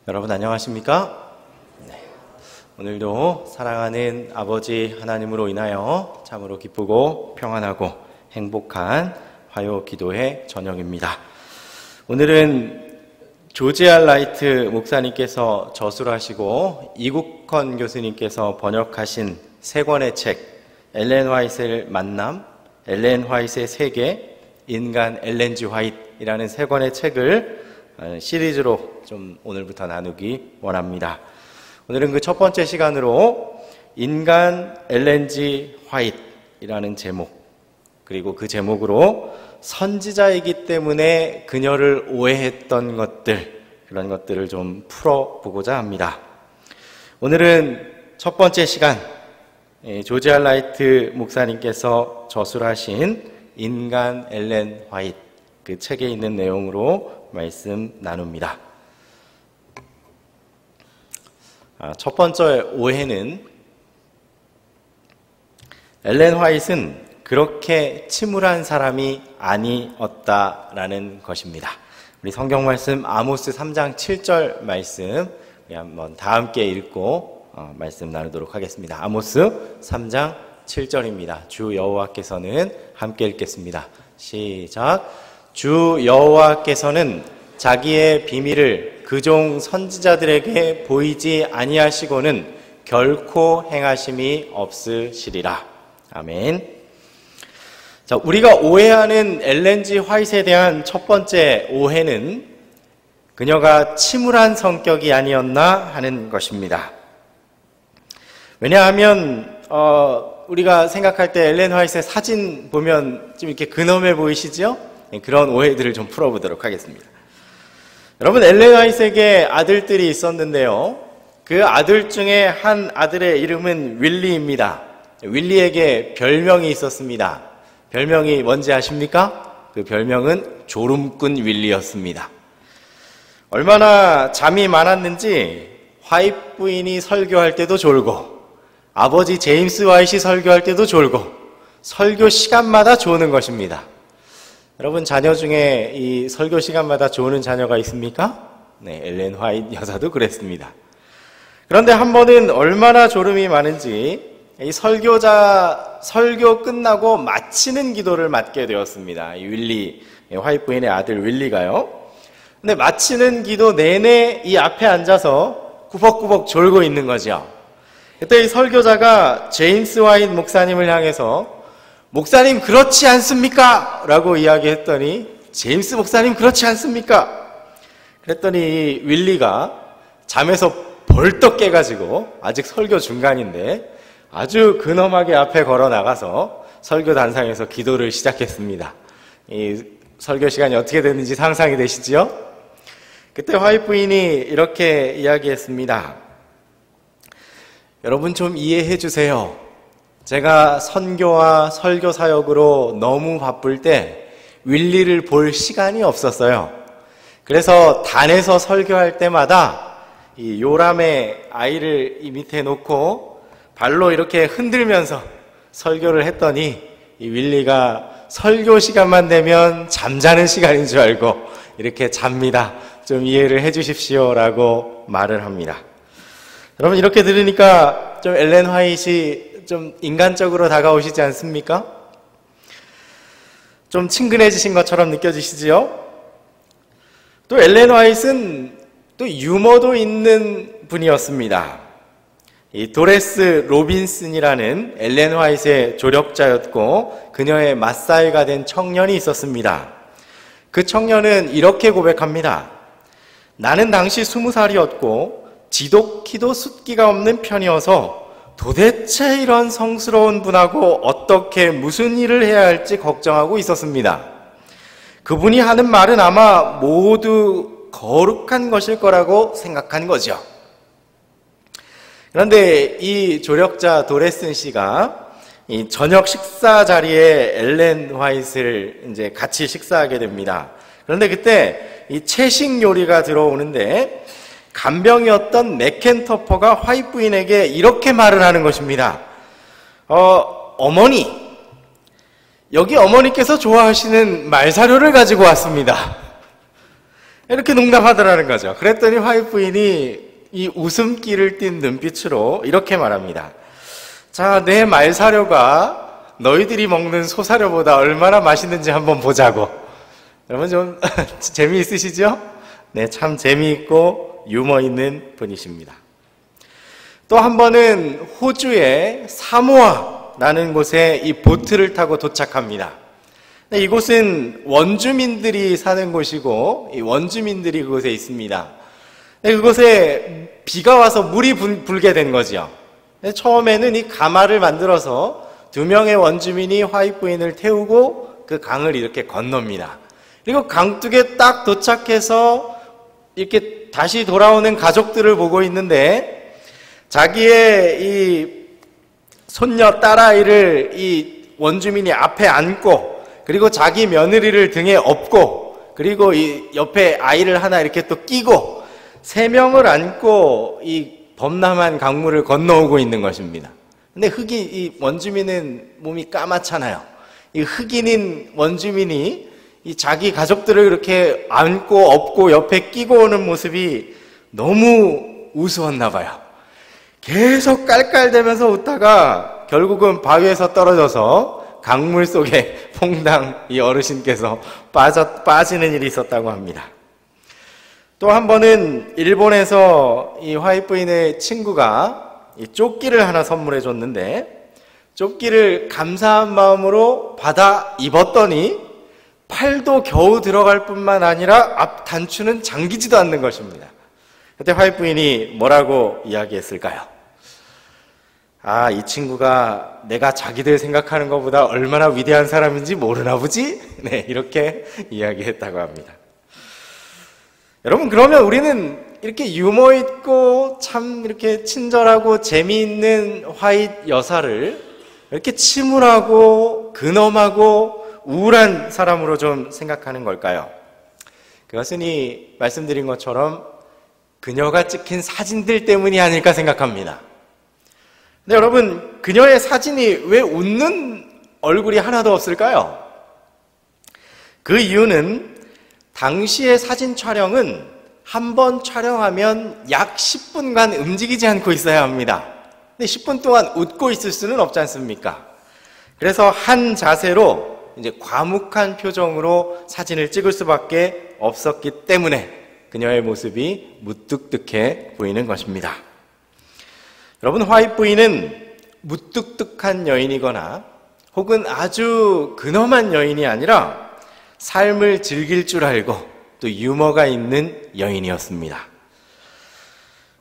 여러분 안녕하십니까? 네. 오늘도 사랑하는 아버지 하나님으로 인하여 참으로 기쁘고 평안하고 행복한 화요 기도회 저녁입니다. 오늘은 조지 알 라이트 목사님께서 저술하시고 이국헌 교수님께서 번역하신 세 권의 책 엘렌 화이트의 만남, 엘렌 화이트의 세계, 인간 엘렌 G 화이트이라는 세 권의 책을 시리즈로 좀 오늘부터 나누기 원합니다. 오늘은 그 첫 번째 시간으로 인간 엘렌 G 화이트이라는 제목, 그리고 그 제목으로 선지자이기 때문에 그녀를 오해했던 것들, 그런 것들을 좀 풀어보고자 합니다. 오늘은 첫 번째 시간, 조지 알 라이트 목사님께서 저술하신 인간 엘렌 화이트, 그 책에 있는 내용으로 말씀 나눕니다. 첫 번째 오해는 엘렌 화이트는 그렇게 침울한 사람이 아니었다라는 것입니다. 우리 성경 말씀 아모스 3장 7절 말씀 우리 한번 다 함께 읽고 말씀 나누도록 하겠습니다. 아모스 3장 7절입니다. 주 여호와께서는 함께 읽겠습니다. 시작. 주 여호와께서는 자기의 비밀을 그종 선지자들에게 보이지 아니하시고는 결코 행하심이 없으시리라. 아멘. 자, 우리가 오해하는 엘렌 G 화이트에 대한 첫 번째 오해는 그녀가 침울한 성격이 아니었나 하는 것입니다. 왜냐하면 우리가 생각할 때 엘렌 화이트의 사진 보면 좀 이렇게 근엄해 보이시죠? 그런 오해들을 좀 풀어보도록 하겠습니다. 여러분, 엘렌 화이트에게 아들들이 있었는데요, 그 아들 중에 한 아들의 이름은 윌리입니다. 윌리에게 별명이 있었습니다. 별명이 뭔지 아십니까? 그 별명은 졸음꾼 윌리였습니다. 얼마나 잠이 많았는지 화이트 부인이 설교할 때도 졸고, 아버지 제임스 화이트이 설교할 때도 졸고, 설교 시간마다 조는 것입니다. 여러분, 자녀 중에 이 설교 시간마다 조는 자녀가 있습니까? 네, 엘렌 화이트 여사도 그랬습니다. 그런데 한 번은 얼마나 졸음이 많은지 이 설교 끝나고 마치는 기도를 맡게 되었습니다. 이 윌리, 화이트 부인의 아들 윌리가요. 근데 마치는 기도 내내 이 앞에 앉아서 꾸벅꾸벅 졸고 있는 거죠. 그때 이 설교자가 제임스 화이트 목사님을 향해서 목사님 그렇지 않습니까? 라고 이야기했더니 제임스 목사님 그렇지 않습니까? 그랬더니 윌리가 잠에서 벌떡 깨가지고 아직 설교 중간인데 아주 근엄하게 앞에 걸어 나가서 설교 단상에서 기도를 시작했습니다. 이 설교 시간이 어떻게 됐는지 상상이 되시지요? 그때 화이트 부인이 이렇게 이야기했습니다. 여러분 좀 이해해 주세요. 제가 선교와 설교 사역으로 너무 바쁠 때 윌리를 볼 시간이 없었어요. 그래서 단에서 설교할 때마다 이 요람의 아이를 이 밑에 놓고 발로 이렇게 흔들면서 설교를 했더니 이 윌리가 설교 시간만 되면 잠자는 시간인 줄 알고 이렇게 잡니다. 좀 이해를 해 주십시오 라고 말을 합니다. 여러분, 이렇게 들으니까 좀 엘렌 화이트이 좀 인간적으로 다가오시지 않습니까? 좀 친근해지신 것처럼 느껴지시지요? 또 엘렌 화이트는 또 유머도 있는 분이었습니다. 이 도레스 로빈슨이라는 엘렌 화이트의 조력자였고 그녀의 맞사이가 된 청년이 있었습니다. 그 청년은 이렇게 고백합니다. 나는 당시 20살이었고 지독히도 숫기가 없는 편이어서 도대체 이런 성스러운 분하고 어떻게 무슨 일을 해야 할지 걱정하고 있었습니다. 그분이 하는 말은 아마 모두 거룩한 것일 거라고 생각한 거죠. 그런데 이 조력자 도레슨 씨가 이 저녁 식사 자리에 엘렌 화이트를 이제 같이 식사하게 됩니다. 그런데 그때 이 채식 요리가 들어오는데 간병이었던 맥켄터퍼가 화이트 부인에게 이렇게 말을 하는 것입니다. 어머니, 여기 어머니께서 좋아하시는 말사료를 가지고 왔습니다. 이렇게 농담하더라는 거죠. 그랬더니 화이트 부인이 이 웃음기를 띤 눈빛으로 이렇게 말합니다. 자, 내 말사료가 너희들이 먹는 소사료보다 얼마나 맛있는지 한번 보자고. 여러분 좀 재미있으시죠? 네, 참 재미있고 유머 있는 분이십니다. 또 한 번은 호주의 사모아라는 곳에 이 보트를 타고 도착합니다. 이곳은 원주민들이 사는 곳이고 이 원주민들이 그곳에 있습니다. 그곳에 비가 와서 물이 불게 된 거죠. 처음에는 이 가마를 만들어서 2명의 원주민이 화이트 부인을 태우고 그 강을 이렇게 건넙니다. 그리고 강둑에 딱 도착해서 이렇게 다시 돌아오는 가족들을 보고 있는데 자기의 이 손녀 딸아이를 이 원주민이 앞에 안고 그리고 자기 며느리를 등에 업고 그리고 이 옆에 아이를 하나 이렇게 또 끼고 3명을 안고 이 범람한 강물을 건너오고 있는 것입니다. 근데 이 원주민은 몸이 까맣잖아요. 이 흑인인 원주민이 이 자기 가족들을 이렇게 안고 업고 옆에 끼고 오는 모습이 너무 우스웠나 봐요. 계속 깔깔대면서 웃다가 결국은 바위에서 떨어져서 강물 속에 퐁당 이 어르신께서 빠지는 일이 있었다고 합니다. 또 한 번은 일본에서 이 화이트 부인의 친구가 이 조끼를 하나 선물해 줬는데 조끼를 감사한 마음으로 받아 입었더니 팔도 겨우 들어갈 뿐만 아니라 앞 단추는 잠기지도 않는 것입니다. 그때 화이트 부인이 뭐라고 이야기했을까요? 아, 이 친구가 내가 자기들 생각하는 것보다 얼마나 위대한 사람인지 모르나 보지? 네, 이렇게 이야기했다고 합니다. 여러분, 그러면 우리는 이렇게 유머 있고 참 이렇게 친절하고 재미있는 화이트 여사를 이렇게 침울하고 근엄하고 우울한 사람으로 좀 생각하는 걸까요? 그것은 이 말씀드린 것처럼 그녀가 찍힌 사진들 때문이 아닐까 생각합니다. 근데 여러분, 그녀의 사진이 왜 웃는 얼굴이 하나도 없을까요? 그 이유는 당시의 사진 촬영은 한 번 촬영하면 약 10분간 움직이지 않고 있어야 합니다. 근데 10분 동안 웃고 있을 수는 없지 않습니까? 그래서 한 자세로 이제 과묵한 표정으로 사진을 찍을 수밖에 없었기 때문에 그녀의 모습이 무뚝뚝해 보이는 것입니다. 여러분, 화이트 부인은 무뚝뚝한 여인이거나 혹은 아주 근엄한 여인이 아니라 삶을 즐길 줄 알고 또 유머가 있는 여인이었습니다.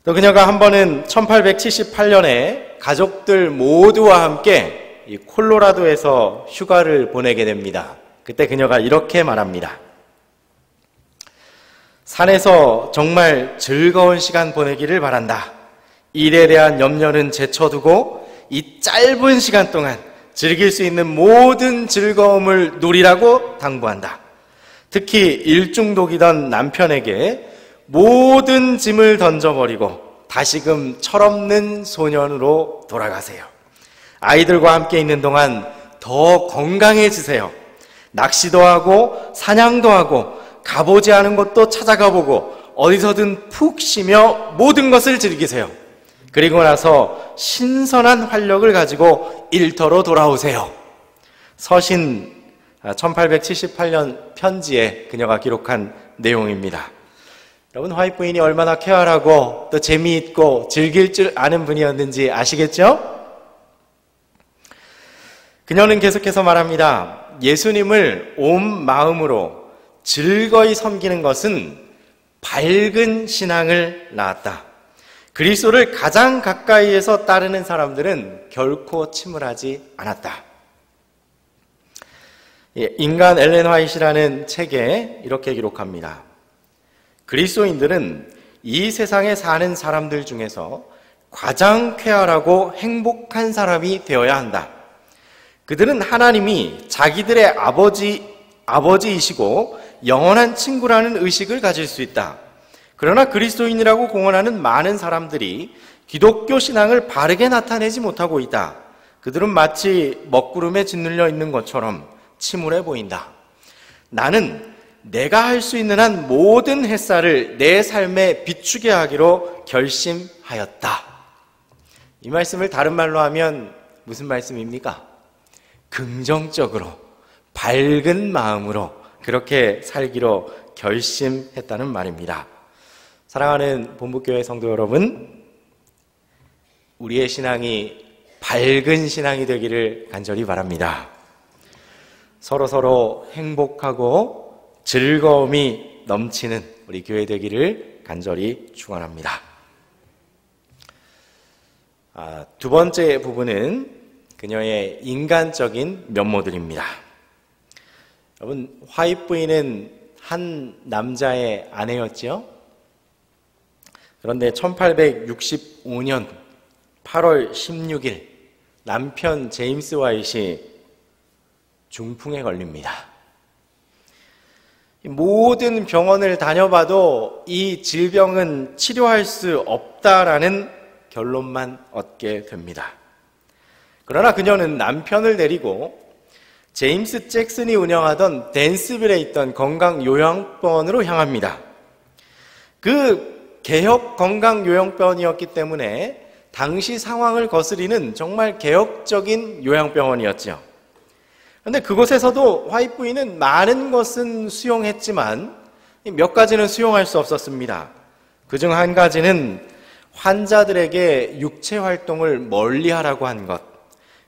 또 그녀가 한 번은 1878년에 가족들 모두와 함께 이 콜로라도에서 휴가를 보내게 됩니다. 그때 그녀가 이렇게 말합니다. 산에서 정말 즐거운 시간 보내기를 바란다. 일에 대한 염려는 제쳐두고 이 짧은 시간 동안 즐길 수 있는 모든 즐거움을 누리라고 당부한다. 특히 일중독이던 남편에게 모든 짐을 던져버리고 다시금 철없는 소년으로 돌아가세요. 아이들과 함께 있는 동안 더 건강해지세요. 낚시도 하고 사냥도 하고 가보지 않은 곳도 찾아가보고 어디서든 푹 쉬며 모든 것을 즐기세요. 그리고 나서 신선한 활력을 가지고 일터로 돌아오세요. 서신 1878년 편지에 그녀가 기록한 내용입니다. 여러분, 화이트 부인이 얼마나 쾌활하고 또 재미있고 즐길 줄 아는 분이었는지 아시겠죠? 그녀는 계속해서 말합니다. 예수님을 온 마음으로 즐거이 섬기는 것은 밝은 신앙을 낳았다. 그리스도를 가장 가까이에서 따르는 사람들은 결코 침울하지 않았다. 인간 엘렌 화이트라는 책에 이렇게 기록합니다. 그리스도인들은 이 세상에 사는 사람들 중에서 가장 쾌활하고 행복한 사람이 되어야 한다. 그들은 하나님이 자기들의 아버지이시고 영원한 친구라는 의식을 가질 수 있다. 그러나 그리스도인이라고 공언하는 많은 사람들이 기독교 신앙을 바르게 나타내지 못하고 있다. 그들은 마치 먹구름에 짓눌려 있는 것처럼 침울해 보인다. 나는 내가 할 수 있는 한 모든 햇살을 내 삶에 비추게 하기로 결심하였다. 이 말씀을 다른 말로 하면 무슨 말씀입니까? 긍정적으로, 밝은 마음으로 그렇게 살기로 결심했다는 말입니다. 사랑하는 본부교회 성도 여러분, 우리의 신앙이 밝은 신앙이 되기를 간절히 바랍니다. 서로 행복하고 즐거움이 넘치는 우리 교회 되기를 간절히 축원합니다. 두 번째 부분은 그녀의 인간적인 면모들입니다. 여러분, 화입 부인은 한 남자의 아내였죠. 그런데 1865년 8월 16일 남편 제임스 화잇이 중풍에 걸립니다. 모든 병원을 다녀봐도 이 질병은 치료할 수 없다라는 결론만 얻게 됩니다. 그러나 그녀는 남편을 데리고 제임스 잭슨이 운영하던 댄스빌에 있던 건강요양병원으로 향합니다. 그 개혁 건강요양병원이었기 때문에 당시 상황을 거스리는 정말 개혁적인 요양병원이었죠. 그런데 그곳에서도 화잇 부인은 많은 것은 수용했지만 몇 가지는 수용할 수 없었습니다. 그중 한 가지는 환자들에게 육체 활동을 멀리하라고 한 것,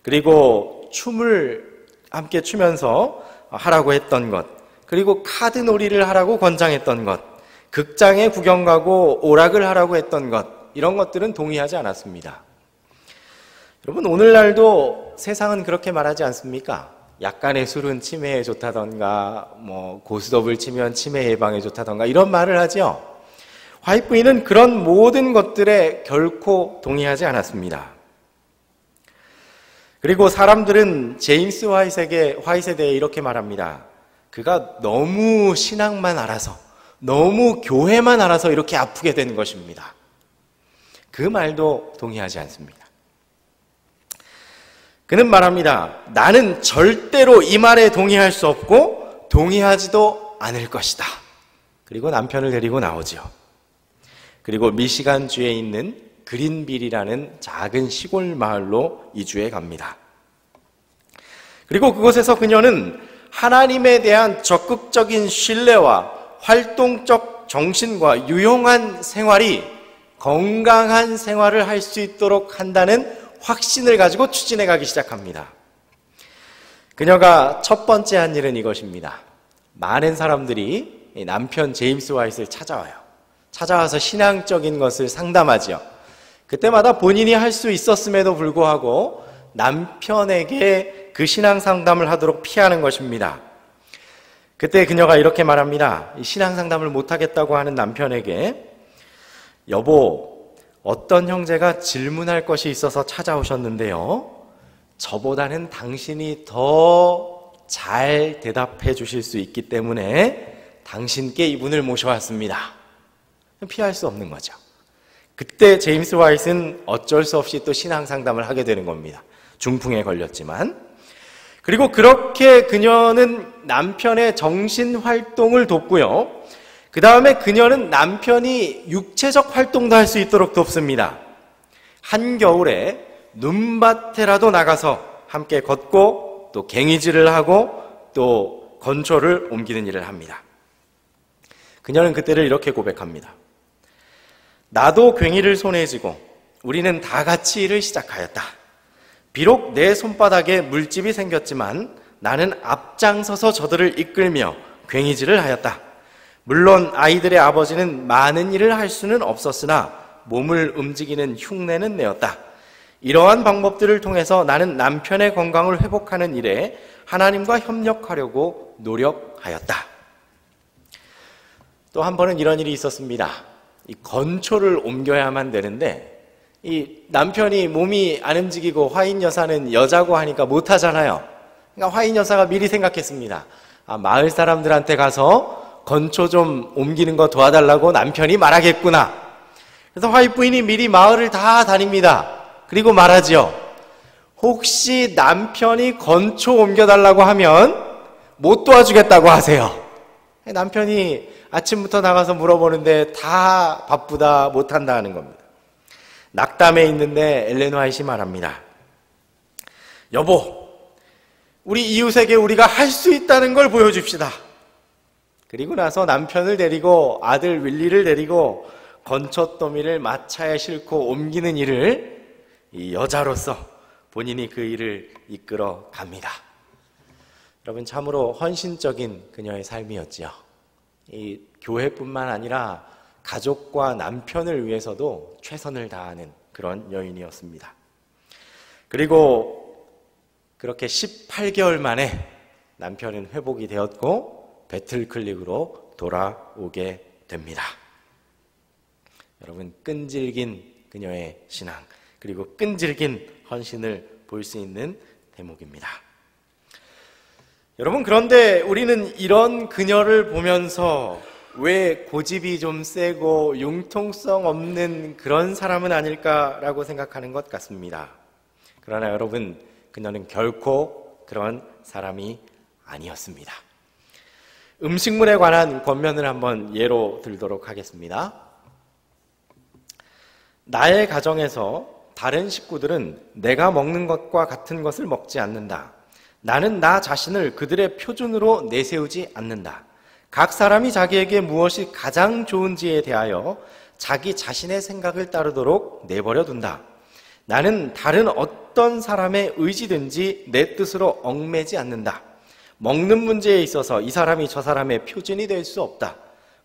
그리고 춤을 함께 추면서 하라고 했던 것, 그리고 카드 놀이를 하라고 권장했던 것, 극장에 구경 가고 오락을 하라고 했던 것, 이런 것들은 동의하지 않았습니다. 여러분, 오늘날도 세상은 그렇게 말하지 않습니까? 약간의 술은 치매에 좋다던가, 고스톱을 치면 치매 예방에 좋다던가, 이런 말을 하죠. 화잇 부인은 그런 모든 것들에 결코 동의하지 않았습니다. 그리고 사람들은 제임스 화잇에 대해 이렇게 말합니다. 그가 너무 신앙만 알아서, 너무 교회만 알아서 이렇게 아프게 된 것입니다. 그 말도 동의하지 않습니다. 그는 말합니다. 나는 절대로 이 말에 동의할 수 없고 동의하지도 않을 것이다. 그리고 남편을 데리고 나오죠. 그리고 미시간주에 있는 그린빌이라는 작은 시골 마을로 이주해 갑니다. 그리고 그곳에서 그녀는 하나님에 대한 적극적인 신뢰와 활동적 정신과 유용한 생활이 건강한 생활을 할 수 있도록 한다는 확신을 가지고 추진해 가기 시작합니다. 그녀가 첫 번째 한 일은 이것입니다. 많은 사람들이 남편 제임스 화잇을 찾아와요. 찾아와서 신앙적인 것을 상담하죠. 그때마다 본인이 할 수 있었음에도 불구하고 남편에게 그 신앙 상담을 하도록 피하는 것입니다. 그때 그녀가 이렇게 말합니다. 신앙 상담을 못하겠다고 하는 남편에게, 여보, 어떤 형제가 질문할 것이 있어서 찾아오셨는데요, 저보다는 당신이 더 잘 대답해 주실 수 있기 때문에 당신께 이분을 모셔왔습니다. 피할 수 없는 거죠. 그때 제임스 화잇은 어쩔 수 없이 또 신앙 상담을 하게 되는 겁니다. 중풍에 걸렸지만. 그리고 그렇게 그녀는 남편의 정신 활동을 돕고요. 그 다음에 그녀는 남편이 육체적 활동도 할 수 있도록 돕습니다. 한겨울에 눈밭에라도 나가서 함께 걷고 또 갱이질을 하고 또 건초를 옮기는 일을 합니다. 그녀는 그때를 이렇게 고백합니다. 나도 괭이를 손에 쥐고 우리는 다 같이 일을 시작하였다. 비록 내 손바닥에 물집이 생겼지만 나는 앞장서서 저들을 이끌며 괭이질을 하였다. 물론 아이들의 아버지는 많은 일을 할 수는 없었으나 몸을 움직이는 흉내는 내었다. 이러한 방법들을 통해서 나는 남편의 건강을 회복하는 일에 하나님과 협력하려고 노력하였다. 또 한 번은 이런 일이 있었습니다. 이 건초를 옮겨야만 되는데 이 남편이 몸이 안 움직이고 화잇 여사는 여자고 하니까 못하잖아요. 그러니까 화잇 여사가 미리 생각했습니다. 마을 사람들한테 가서 건초 좀 옮기는 거 도와달라고 남편이 말하겠구나. 그래서 화잇 부인이 미리 마을을 다 다닙니다. 그리고 말하지요. 혹시 남편이 건초 옮겨달라고 하면 못 도와주겠다고 하세요. 남편이 아침부터 나가서 물어보는데 다 바쁘다 못한다 하는 겁니다. 낙담해 있는데 엘렌 화이트가 말합니다. 여보, 우리 이웃에게 우리가 할 수 있다는 걸 보여줍시다. 그리고 나서 남편을 데리고 아들 윌리를 데리고 건초더미를 마차에 싣고 옮기는 일을 이 여자로서 본인이 그 일을 이끌어 갑니다. 여러분, 참으로 헌신적인 그녀의 삶이었지요. 이 교회뿐만 아니라 가족과 남편을 위해서도 최선을 다하는 그런 여인이었습니다. 그리고 그렇게 18개월 만에 남편은 회복이 되었고 배틀클릭으로 돌아오게 됩니다. 여러분, 끈질긴 그녀의 신앙, 그리고 끈질긴 헌신을 볼 수 있는 대목입니다. 여러분, 그런데 우리는 이런 그녀를 보면서 왜 고집이 좀 세고 융통성 없는 그런 사람은 아닐까라고 생각하는 것 같습니다. 그러나 여러분, 그녀는 결코 그런 사람이 아니었습니다. 음식물에 관한 권면을 한번 예로 들도록 하겠습니다. 나의 가정에서 다른 식구들은 내가 먹는 것과 같은 것을 먹지 않는다. 나는 나 자신을 그들의 표준으로 내세우지 않는다. 각 사람이 자기에게 무엇이 가장 좋은지에 대하여 자기 자신의 생각을 따르도록 내버려 둔다. 나는 다른 어떤 사람의 의지든지 내 뜻으로 얽매지 않는다. 먹는 문제에 있어서 이 사람이 저 사람의 표준이 될 수 없다.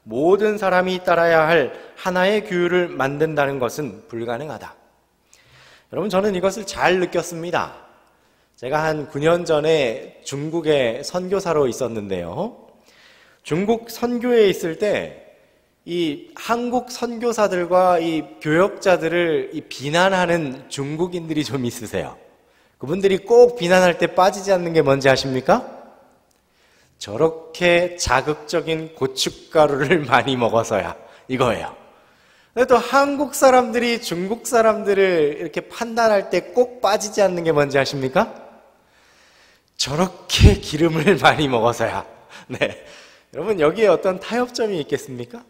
모든 사람이 따라야 할 하나의 규율을 만든다는 것은 불가능하다. 여러분, 저는 이것을 잘 느꼈습니다. 제가 한 9년 전에 중국에 선교사로 있었는데요. 중국 선교에 있을 때 이 한국 선교사들과 이 교역자들을 비난하는 중국인들이 좀 있으세요. 그분들이 꼭 비난할 때 빠지지 않는 게 뭔지 아십니까? 저렇게 자극적인 고춧가루를 많이 먹어서야, 이거예요. 근데 또 한국 사람들이 중국 사람들을 이렇게 판단할 때 꼭 빠지지 않는 게 뭔지 아십니까? 저렇게 기름을 많이 먹어서야. 네. 여러분, 여기에 어떤 타협점이 있겠습니까?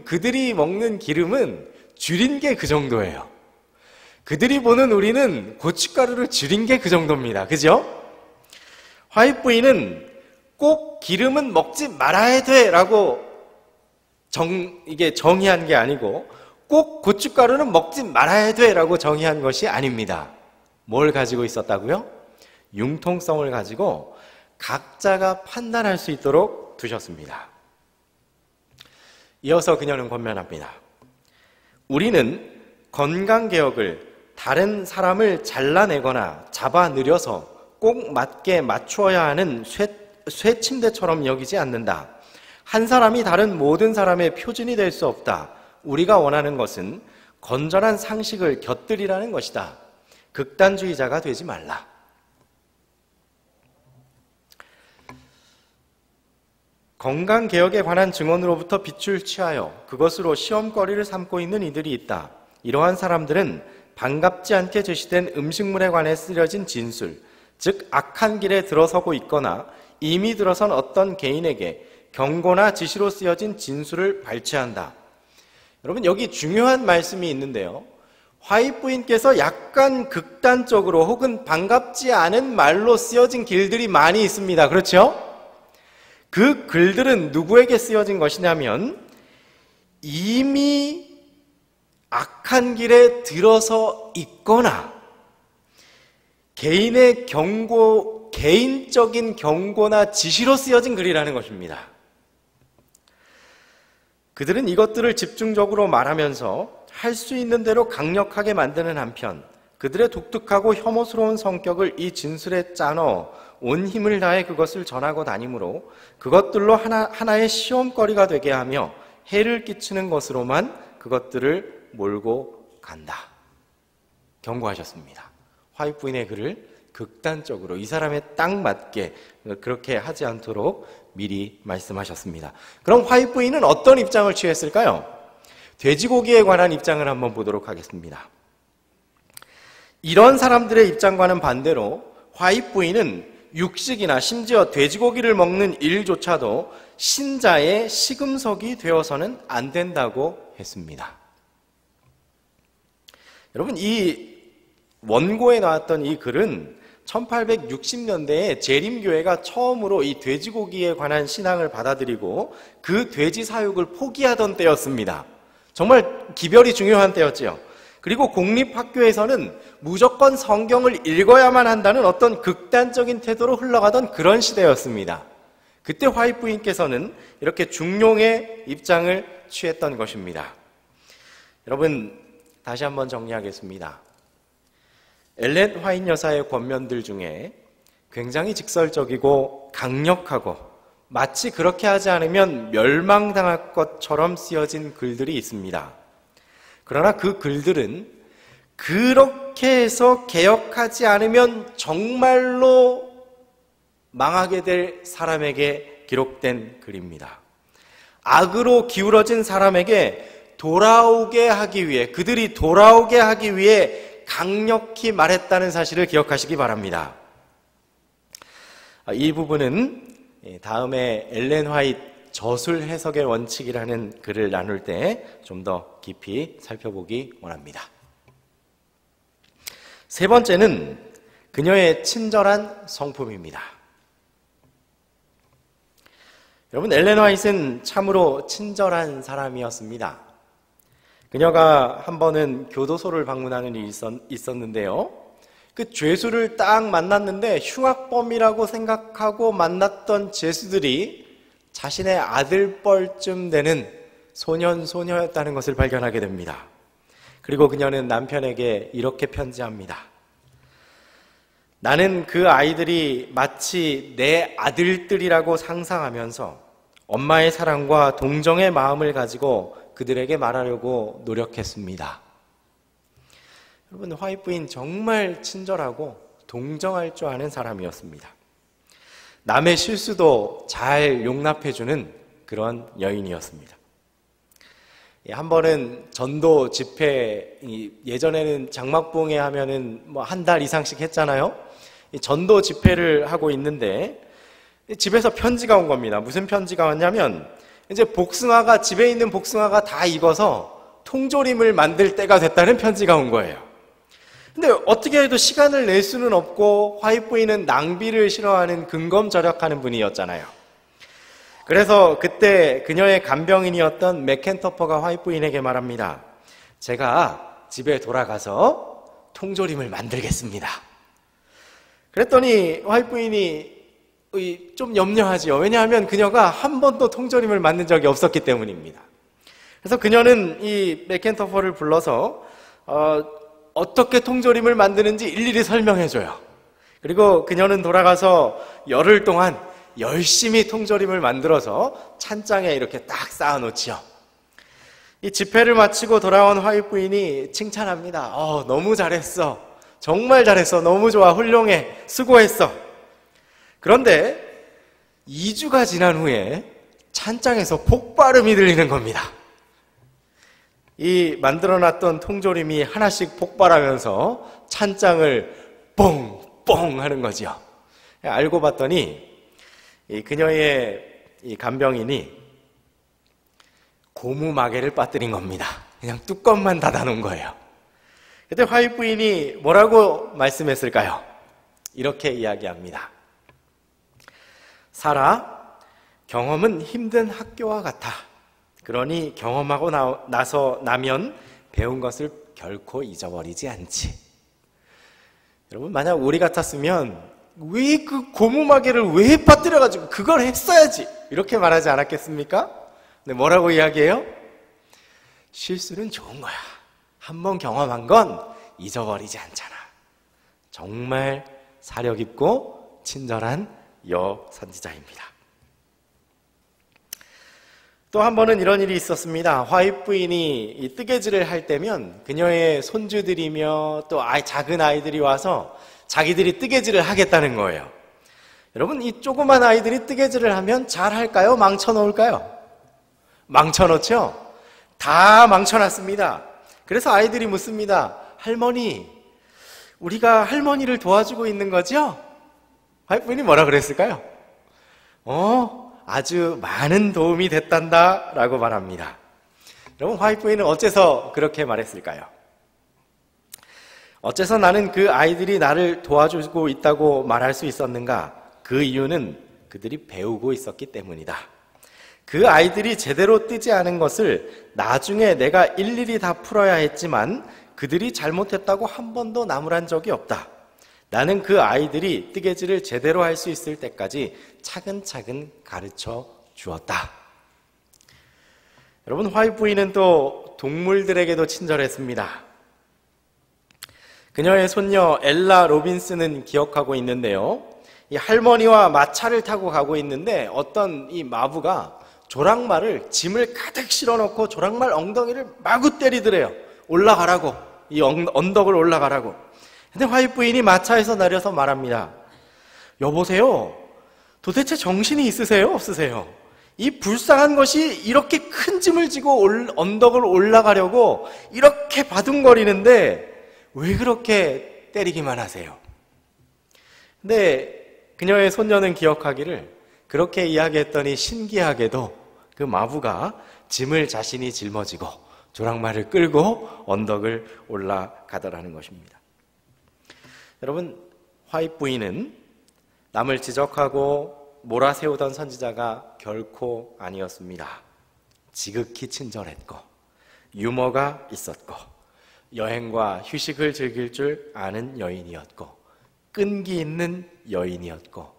그들이 먹는 기름은 줄인 게 그 정도예요. 그들이 보는 우리는 고춧가루를 줄인 게 그 정도입니다. 그죠? 화이트 부인은 꼭 기름은 먹지 말아야 돼 라고 이게 정의한 게 아니고, 꼭 고춧가루는 먹지 말아야 돼 라고 정의한 것이 아닙니다. 뭘 가지고 있었다고요? 융통성을 가지고 각자가 판단할 수 있도록 두셨습니다. 이어서 그녀는 권면합니다. 우리는 건강개혁을 다른 사람을 잘라내거나 잡아늘여서 꼭 맞게 맞추어야 하는 쇠침대처럼 여기지 않는다. 한 사람이 다른 모든 사람의 표준이 될 수 없다. 우리가 원하는 것은 건전한 상식을 곁들이라는 것이다. 극단주의자가 되지 말라. 건강개혁에 관한 증언으로부터 빛을 취하여 그것으로 시험거리를 삼고 있는 이들이 있다. 이러한 사람들은 반갑지 않게 제시된 음식물에 관해 쓰여진 진술, 즉 악한 길에 들어서고 있거나 이미 들어선 어떤 개인에게 경고나 지시로 쓰여진 진술을 발췌한다. 여러분, 여기 중요한 말씀이 있는데요. 화이트 부인께서 약간 극단적으로 혹은 반갑지 않은 말로 쓰여진 길들이 많이 있습니다. 그렇죠? 그 글들은 누구에게 쓰여진 것이냐면 이미 악한 길에 들어서 있거나 개인적인 경고나 지시로 쓰여진 글이라는 것입니다. 그들은 이것들을 집중적으로 말하면서 할 수 있는 대로 강력하게 만드는 한편 그들의 독특하고 혐오스러운 성격을 이 진술에 짜넣어 온 힘을 다해 그것을 전하고 다니므로 그것들로 하나의 시험거리가 되게 하며 해를 끼치는 것으로만 그것들을 몰고 간다. 경고하셨습니다. 화이트 부인의 글을 극단적으로 이 사람에 딱 맞게 그렇게 하지 않도록 미리 말씀하셨습니다. 그럼 화이트 부인은 어떤 입장을 취했을까요? 돼지고기에 관한 입장을 한번 보도록 하겠습니다. 이런 사람들의 입장과는 반대로 화이트 부인은 육식이나 심지어 돼지고기를 먹는 일조차도 신자의 시금석이 되어서는 안 된다고 했습니다. 여러분, 이 원고에 나왔던 이 글은 1860년대에 재림교회가 처음으로 이 돼지고기에 관한 신앙을 받아들이고 그 돼지 사육을 포기하던 때였습니다. 정말 기별이 중요한 때였지요. 그리고 공립학교에서는 무조건 성경을 읽어야만 한다는 어떤 극단적인 태도로 흘러가던 그런 시대였습니다. 그때 화이트 부인께서는 이렇게 중용의 입장을 취했던 것입니다. 여러분, 다시 한번 정리하겠습니다. 엘렌 화이트 여사의 권면들 중에 굉장히 직설적이고 강력하고 마치 그렇게 하지 않으면 멸망당할 것처럼 쓰여진 글들이 있습니다. 그러나 그 글들은 그렇게 해서 개혁하지 않으면 정말로 망하게 될 사람에게 기록된 글입니다. 악으로 기울어진 사람에게 돌아오게 하기 위해, 그들이 돌아오게 하기 위해 강력히 말했다는 사실을 기억하시기 바랍니다. 이 부분은 다음에 엘렌 화이트 저술 해석의 원칙이라는 글을 나눌 때 좀 더 깊이 살펴보기 원합니다. 세 번째는 그녀의 친절한 성품입니다. 여러분, 엘렌 화이트는 참으로 친절한 사람이었습니다. 그녀가 한 번은 교도소를 방문하는 일이 있었는데요. 그 죄수를 딱 만났는데 흉악범이라고 생각하고 만났던 죄수들이 자신의 아들뻘쯤 되는 소년였다는 것을 발견하게 됩니다. 그리고 그녀는 남편에게 이렇게 편지합니다. 나는 그 아이들이 마치 내 아들들이라고 상상하면서 엄마의 사랑과 동정의 마음을 가지고 그들에게 말하려고 노력했습니다. 여러분, 화이트 부인 정말 친절하고 동정할 줄 아는 사람이었습니다. 남의 실수도 잘 용납해주는 그런 여인이었습니다. 한 번은 전도 집회, 예전에는 장막봉에 하면은 뭐 한 달 이상씩 했잖아요. 전도 집회를 하고 있는데 집에서 편지가 온 겁니다. 무슨 편지가 왔냐면 이제 집에 있는 복숭아가 다 익어서 통조림을 만들 때가 됐다는 편지가 온 거예요. 근데 어떻게 해도 시간을 낼 수는 없고 화이트 부인은 낭비를 싫어하는 근검절약하는 분이었잖아요. 그래서 그때 그녀의 간병인이었던 맥켄터퍼가 화이트 부인에게 말합니다. 제가 집에 돌아가서 통조림을 만들겠습니다. 그랬더니 화이트 부인이 좀 염려하지요. 왜냐하면 그녀가 한 번도 통조림을 만든 적이 없었기 때문입니다. 그래서 그녀는 이 맥켄터퍼를 불러서 어떻게 통조림을 만드는지 일일이 설명해줘요. 그리고 그녀는 돌아가서 열흘 동안 열심히 통조림을 만들어서 찬장에 이렇게 딱 쌓아놓지요. 이 집회를 마치고 돌아온 화이트 부인이 칭찬합니다. 너무 잘했어. 정말 잘했어. 너무 좋아. 훌륭해. 수고했어. 그런데 2주가 지난 후에 찬장에서 폭발음이 들리는 겁니다. 이 만들어놨던 통조림이 하나씩 폭발하면서 찬장을 뽕뽕 하는 거죠. 알고 봤더니 그녀의 이 간병인이 고무 마개를 빠뜨린 겁니다. 그냥 뚜껑만 닫아놓은 거예요. 그때 화이트 부인이 뭐라고 말씀했을까요? 이렇게 이야기합니다. 사라, 경험은 힘든 학교와 같아. 그러니 경험하고 나면 배운 것을 결코 잊어버리지 않지. 여러분, 만약 우리 같았으면 왜 그 고무마개를 왜 빠뜨려가지고 그걸 했어야지 이렇게 말하지 않았겠습니까? 근데 뭐라고 이야기해요? 실수는 좋은 거야. 한번 경험한 건 잊어버리지 않잖아. 정말 사려 깊고 친절한 여선지자입니다. 또 한 번은 이런 일이 있었습니다. 화이트 부인이 이 뜨개질을 할 때면 그녀의 손주들이며 또 작은 아이들이 와서 자기들이 뜨개질을 하겠다는 거예요. 여러분, 이 조그만 아이들이 뜨개질을 하면 잘 할까요? 망쳐놓을까요? 망쳐놓죠? 다 망쳐놨습니다. 그래서 아이들이 묻습니다. 할머니, 우리가 할머니를 도와주고 있는 거죠? 화이트 부인이 뭐라 그랬을까요? 아주 많은 도움이 됐단다 라고 말합니다. 여러분, 화이트부인은 어째서 그렇게 말했을까요? 어째서 나는 그 아이들이 나를 도와주고 있다고 말할 수 있었는가? 그 이유는 그들이 배우고 있었기 때문이다. 그 아이들이 제대로 뜨지 않은 것을 나중에 내가 일일이 다 풀어야 했지만 그들이 잘못했다고 한 번도 나무란 적이 없다. 나는 그 아이들이 뜨개질을 제대로 할 수 있을 때까지 차근차근 가르쳐 주었다. 여러분, 화이트부인은 또 동물들에게도 친절했습니다. 그녀의 손녀 엘라 로빈스는 기억하고 있는데요. 이 할머니와 마차를 타고 가고 있는데 어떤 이 마부가 조랑말을 짐을 가득 실어놓고 조랑말 엉덩이를 마구 때리더래요. 올라가라고, 이 언덕을 올라가라고. 근데 화이트부인이 마차에서 내려서 말합니다. 여보세요, 도대체 정신이 있으세요, 없으세요? 이 불쌍한 것이 이렇게 큰 짐을 지고 언덕을 올라가려고 이렇게 바둥거리는데 왜 그렇게 때리기만 하세요? 근데 그녀의 손녀는 기억하기를 그렇게 이야기했더니 신기하게도 그 마부가 짐을 자신이 짊어지고 조랑말을 끌고 언덕을 올라가더라는 것입니다. 여러분, 화이트부인은 남을 지적하고 몰아세우던 선지자가 결코 아니었습니다. 지극히 친절했고 유머가 있었고 여행과 휴식을 즐길 줄 아는 여인이었고 끈기 있는 여인이었고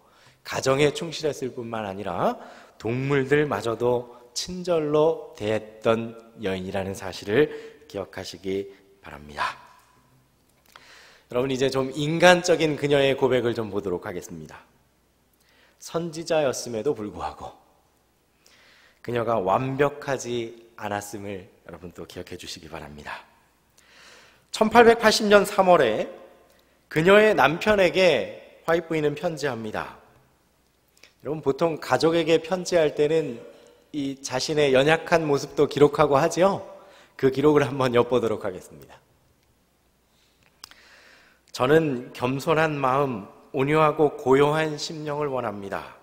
가정에 충실했을 뿐만 아니라 동물들마저도 친절로 대했던 여인이라는 사실을 기억하시기 바랍니다. 여러분, 이제 좀 인간적인 그녀의 고백을 좀 보도록 하겠습니다. 선지자였음에도 불구하고 그녀가 완벽하지 않았음을 여러분 또 기억해 주시기 바랍니다. 1880년 3월에 그녀의 남편에게 화이트부인은 편지합니다. 여러분, 보통 가족에게 편지할 때는 이 자신의 연약한 모습도 기록하고 하지요. 그 기록을 한번 엿보도록 하겠습니다. 저는 겸손한 마음, 온유하고 고요한 심령을 원합니다.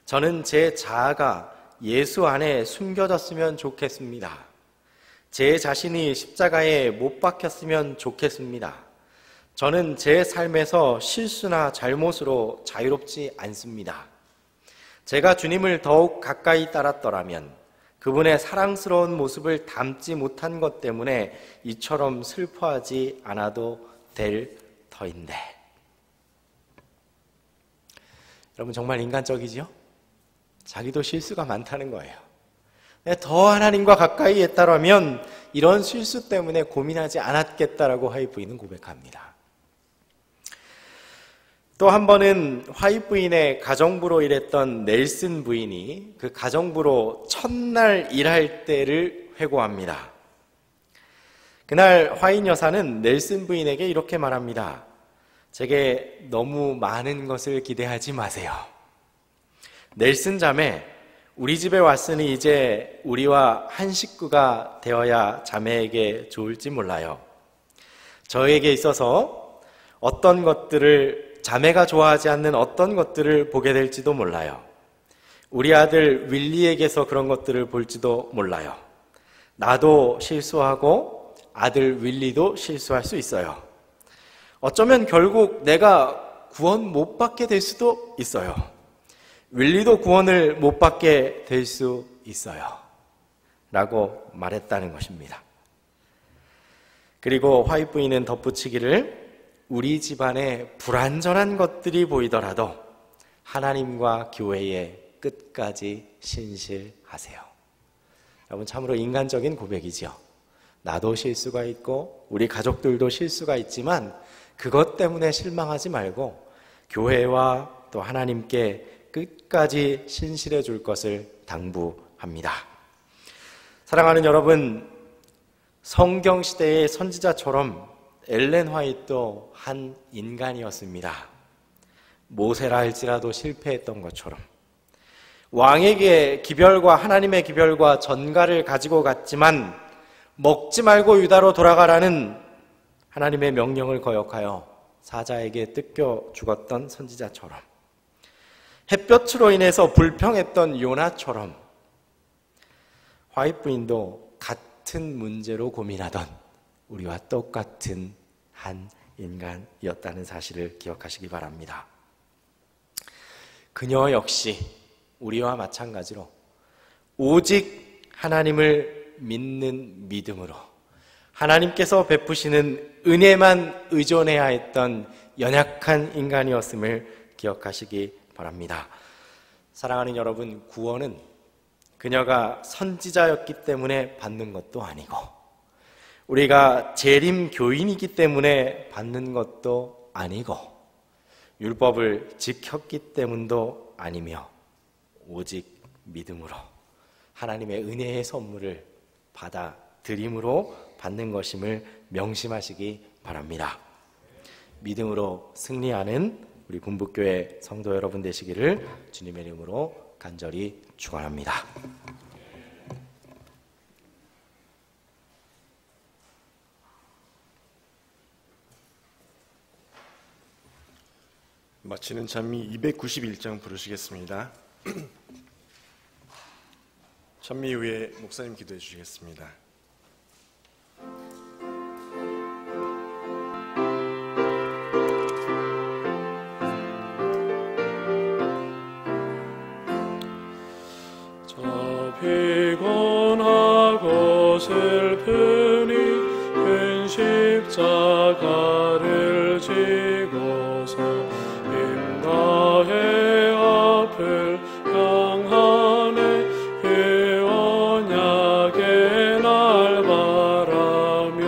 저는 제 자아가 예수 안에 숨겨졌으면 좋겠습니다. 제 자신이 십자가에 못 박혔으면 좋겠습니다. 저는 제 삶에서 실수나 잘못으로 자유롭지 않습니다. 제가 주님을 더욱 가까이 따랐더라면 그분의 사랑스러운 모습을 담지 못한 것 때문에 이처럼 슬퍼하지 않아도 될 터인데. 여러분, 정말 인간적이죠? 자기도 실수가 많다는 거예요. 더 하나님과 가까이 했다라면 이런 실수 때문에 고민하지 않았겠다라고 화이트부인은 고백합니다. 또 한 번은 화이트부인의 가정부로 일했던 넬슨 부인이 그 가정부로 첫날 일할 때를 회고합니다. 그날 화인 여사는 넬슨 부인에게 이렇게 말합니다. 제게 너무 많은 것을 기대하지 마세요. 넬슨 자매, 우리 집에 왔으니 이제 우리와 한 식구가 되어야 자매에게 좋을지 몰라요. 저에게 있어서 어떤 것들을, 자매가 좋아하지 않는 어떤 것들을 보게 될지도 몰라요. 우리 아들 윌리에게서 그런 것들을 볼지도 몰라요. 나도 실수하고 아들 윌리도 실수할 수 있어요. 어쩌면 결국 내가 구원 못 받게 될 수도 있어요. 윌리도 구원을 못 받게 될 수 있어요. 라고 말했다는 것입니다. 그리고 화이트부인은 덧붙이기를 우리 집안에 불완전한 것들이 보이더라도 하나님과 교회에 끝까지 신실하세요. 여러분, 참으로 인간적인 고백이지요. 나도 실수가 있고 우리 가족들도 실수가 있지만 그것 때문에 실망하지 말고 교회와 또 하나님께 끝까지 신실해 줄 것을 당부합니다. 사랑하는 여러분, 성경시대의 선지자처럼 엘렌 화이트도 한 인간이었습니다. 모세라 할지라도 실패했던 것처럼 왕에게 기별과 하나님의 기별과 전가를 가지고 갔지만 먹지 말고 유다로 돌아가라는 하나님의 명령을 거역하여 사자에게 뜯겨 죽었던 선지자처럼 햇볕으로 인해서 불평했던 요나처럼 화이트부인도 같은 문제로 고민하던 우리와 똑같은 한 인간이었다는 사실을 기억하시기 바랍니다. 그녀 역시 우리와 마찬가지로 오직 하나님을 믿는 믿음으로 하나님께서 베푸시는 은혜만 의존해야 했던 연약한 인간이었음을 기억하시기 바랍니다. 사랑하는 여러분, 구원은 그녀가 선지자였기 때문에 받는 것도 아니고 우리가 재림 교인이기 때문에 받는 것도 아니고 율법을 지켰기 때문도 아니며 오직 믿음으로 하나님의 은혜의 선물을 받아들임으로 받는 것임을 명심하시기 바랍니다. 믿음으로 승리하는 우리 분부교회 성도 여러분 되시기를 주님의 이름으로 간절히 축원합니다. 마치는 찬미 291장 부르시겠습니다. 찬미 후에 목사님 기도해 주시겠습니다. 피곤하고 슬프니 큰 십자가를 지고서 인가의 앞을 향하네. 그 언약의 날 바라며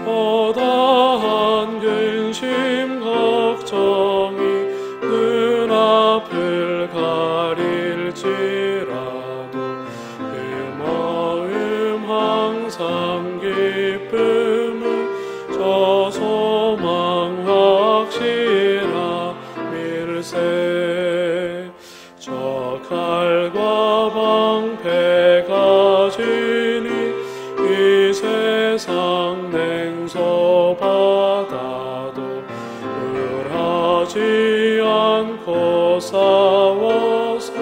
허다한 근심 걱정이 눈앞을 가릴지라도 그 마음 항상 기쁨은 저 소망 확실하 밀세. 저 칼과 방패가 지니 이 세상 냉소 바다도 울하지 않고 싸워서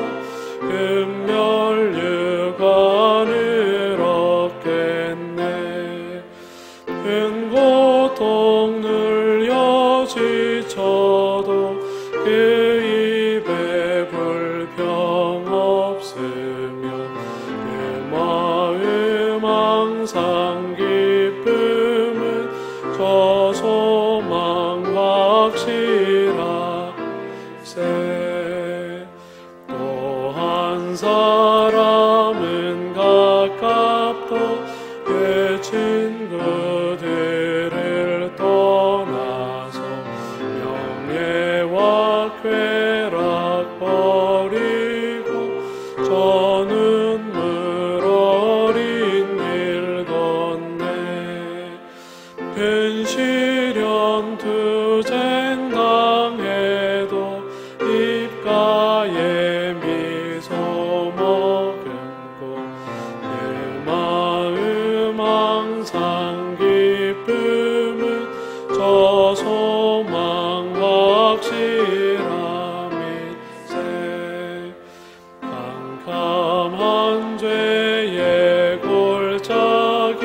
금멸 유관을 얻겠네. 큰 고통 눌려 지쳐도 그 입에 불평 없으며 그 마음 항상 기쁨은 저 소망 확실하세. 또 한 사람은 가깝도 그 친구들을 떠나서 명예와 쾌락 버리고 저 눈물 어린 길 걷네. 큰 시련 투쟁 당해도 입가에 미소 머금고 그 마음 항상 기쁨은 저 소망 확실함일세. 캄캄한 죄의 골짜기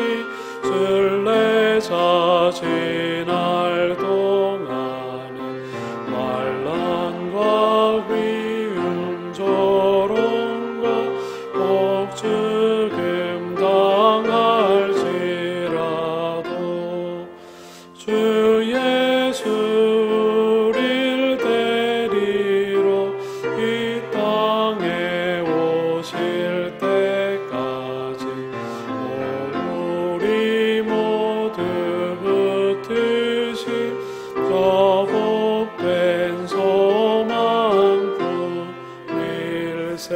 순례자 지날 동안은 환난과 위험 조롱과 목죽음 당할지라도 주 예수 우릴 데리러 이 땅에 오실 때까지 우리 모두 붙으시 저 복된 소망 품일세.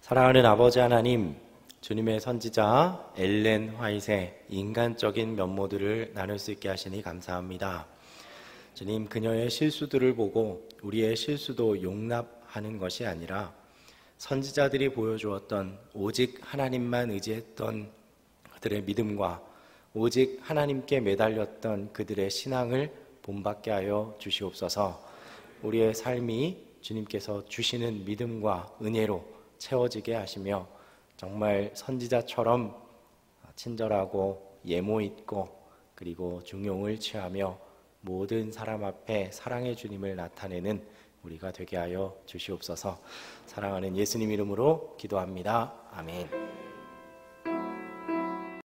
사랑하는 아버지 하나님, 주님의 선지자 엘렌 화이트의 인간적인 면모들을 나눌 수 있게 하시니 감사합니다. 주님, 그녀의 실수들을 보고 우리의 실수도 용납하는 것이 아니라 선지자들이 보여주었던 오직 하나님만 의지했던 그들의 믿음과 오직 하나님께 매달렸던 그들의 신앙을 본받게 하여 주시옵소서. 우리의 삶이 주님께서 주시는 믿음과 은혜로 채워지게 하시며 정말 선지자처럼 친절하고 예모 있고 그리고 중용을 취하며 모든 사람 앞에 사랑의 주님을 나타내는 우리가 되게 하여 주시옵소서. 사랑하는 예수님 이름으로 기도합니다. 아멘.